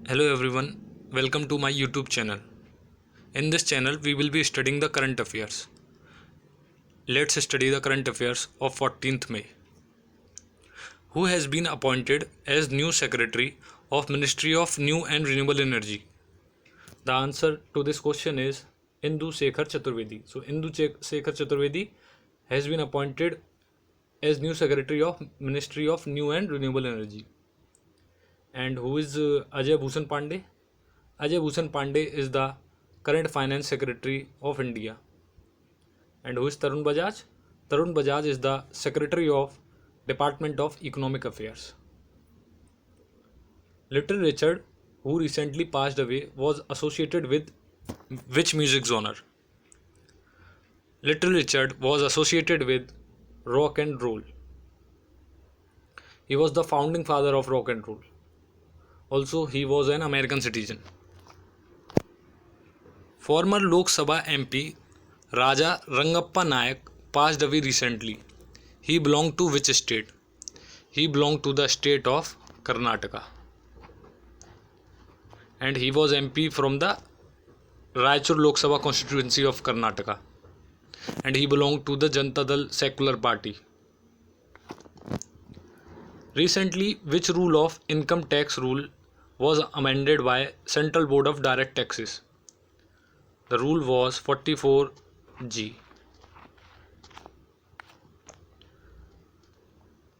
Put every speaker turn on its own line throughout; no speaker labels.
Hello everyone, welcome to my YouTube channel. In this channel, we will be studying the current affairs. Let's study the current affairs of 14th May. Who has been appointed as new Secretary of Ministry of New and Renewable Energy? The answer to this question is Indu Shekhar Chaturvedi. So Indu Shekhar Chaturvedi has been appointed as new Secretary of Ministry of New and Renewable Energy. And who is Ajay Bhushan Pandey? Ajay Bhushan Pandey is the current Finance Secretary of India. And who is Tarun Bajaj? Tarun Bajaj is the Secretary of Department of Economic Affairs. Little Richard, who recently passed away, was associated with which music genre? Little Richard was associated with rock and roll. He was the founding father of rock and roll. Also, he was an American citizen. Former Lok Sabha MP Raja Rangappa Nayak passed away recently. He belonged to which state? He belonged to the state of Karnataka. And he was MP from the Raichur Lok Sabha constituency of Karnataka. And he belonged to the Janata Dal Secular Party. Recently, which rule of income tax rule was amended by Central Board of Direct Taxes? The rule was 44G.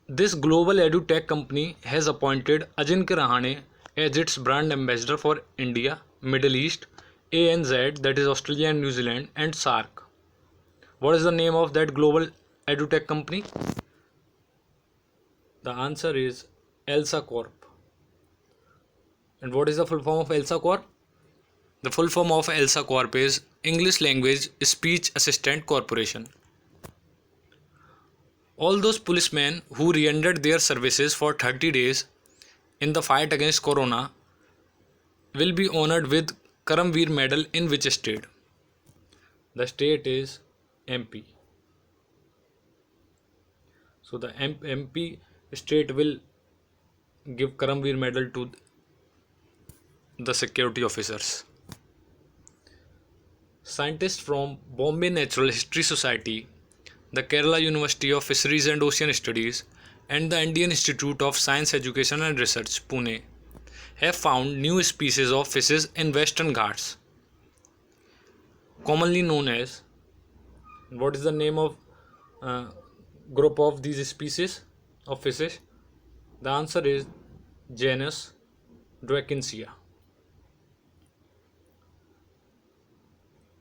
This global edutech company has appointed Ajinkya Rahane as its brand ambassador for India, Middle East, ANZ, that is Australia and New Zealand, and SAARC. What is the name of that global edutech company? The answer is ELSA Corp. And what is the full form of ELSA Corp? The full form of ELSA Corp is English Language Speech Assistant Corporation. All those policemen who re-entered their services for 30 days in the fight against Corona will be honored with Karamveer Medal in which state? The state is MP. So the MP state will give Karamveer Medal to the security officers. Scientists from Bombay Natural History Society, the Kerala University of Fisheries and Ocean Studies, and the Indian Institute of Science Education and Research, Pune, have found new species of fishes in Western Ghats, commonly known as. What is the name of group of these species of fishes? The answer is genus Drakensia.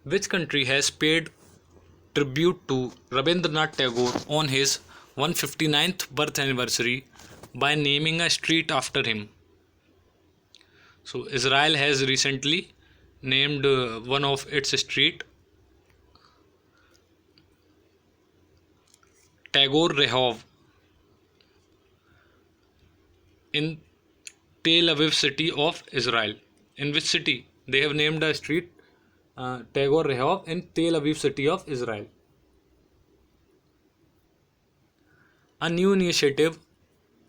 Which country has paid tribute to Rabindranath Tagore on his 159th birth anniversary by naming a street after him? So Israel has recently named one of its street Tagore Rehov in Tel Aviv city of Israel. In which city? They have named a street Tagore Rehov in Tel Aviv city of Israel. A new initiative,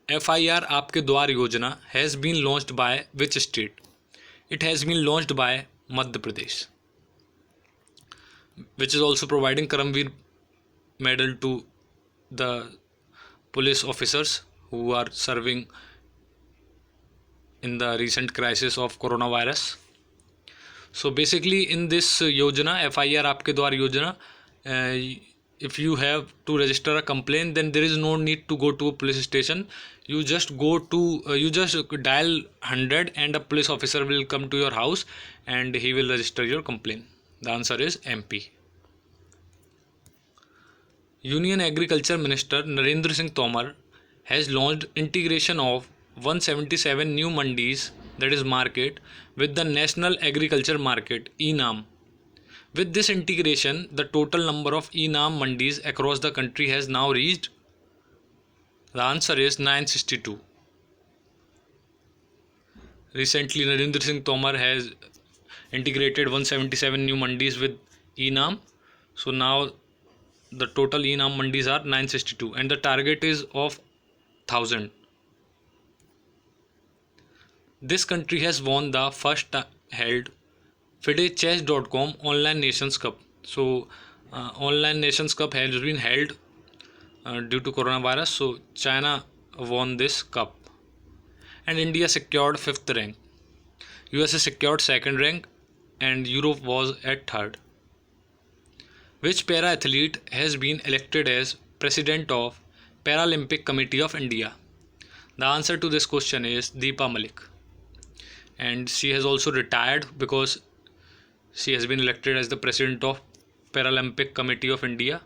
FIR Aapke Dwar Yojana, has been launched by which state? It has been launched by Madhya Pradesh, which is also providing Karamveer Medal to the police officers who are serving in the recent crisis of coronavirus. So basically in this Yojana, FIR Aapke Dwar Yojana, if you have to register a complaint, then there is no need to go to a police station. You just go to you just dial 100 and a police officer will come to your house and he will register your complaint. The answer is MP. Union Agriculture Minister Narendra Singh Tomar has launched integration of 177 new mandis, that is market, with the National Agriculture Market (ENAM). With this integration, the total number of ENAM mandis across the country has now reached. The answer is 962. Recently, Narendra Singh Tomar has integrated 177 new mandis with ENAM. So now the total ENAM mandis are 962 and the target is of 1000. This country has won the first held FIDE-Chess.com Online Nations Cup. So, Online Nations Cup has been held due to coronavirus. So, China won this cup, and India secured 5th rank. USA secured 2nd rank, and Europe was at 3rd. Which para athlete has been elected as President of Paralympic Committee of India? The answer to this question is Deepa Malik, and she has also retired because she has been elected as the President of Paralympic Committee of India,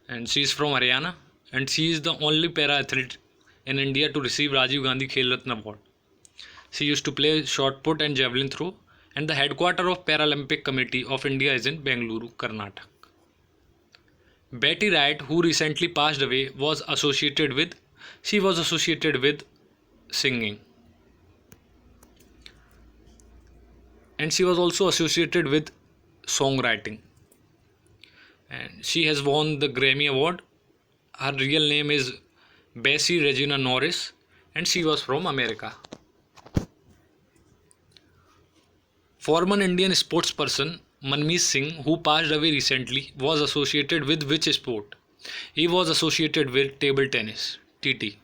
and she is from Haryana, and she is the only para athlete in India to receive Rajiv Gandhi Khel Ratna Award. She used to play shot put and javelin throw, and the headquarters of Paralympic Committee of India is in Bengaluru, Karnataka. Betty Wright, who recently passed away, was associated with singing, and she was also associated with songwriting, and she has won the Grammy Award. Her real name is Bessie Regina Norris, and she was from America. Former Indian sportsperson Manmeet Singh, who passed away recently, was associated with which sport? He was associated with table tennis, TT.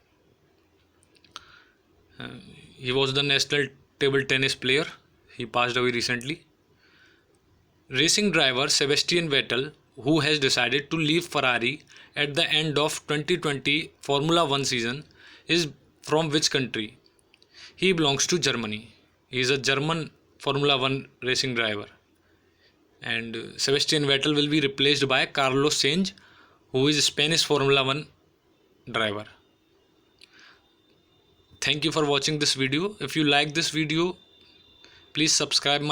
He was the national table tennis player. He passed away recently. Racing driver Sebastian Vettel, who has decided to leave Ferrari at the end of 2020 Formula 1 season, is from which country? He belongs to Germany. He is a German Formula 1 racing driver. And Sebastian Vettel will be replaced by Carlos Sainz, who is a Spanish Formula 1 driver. Thank you for watching this video. If you like this video, please subscribe my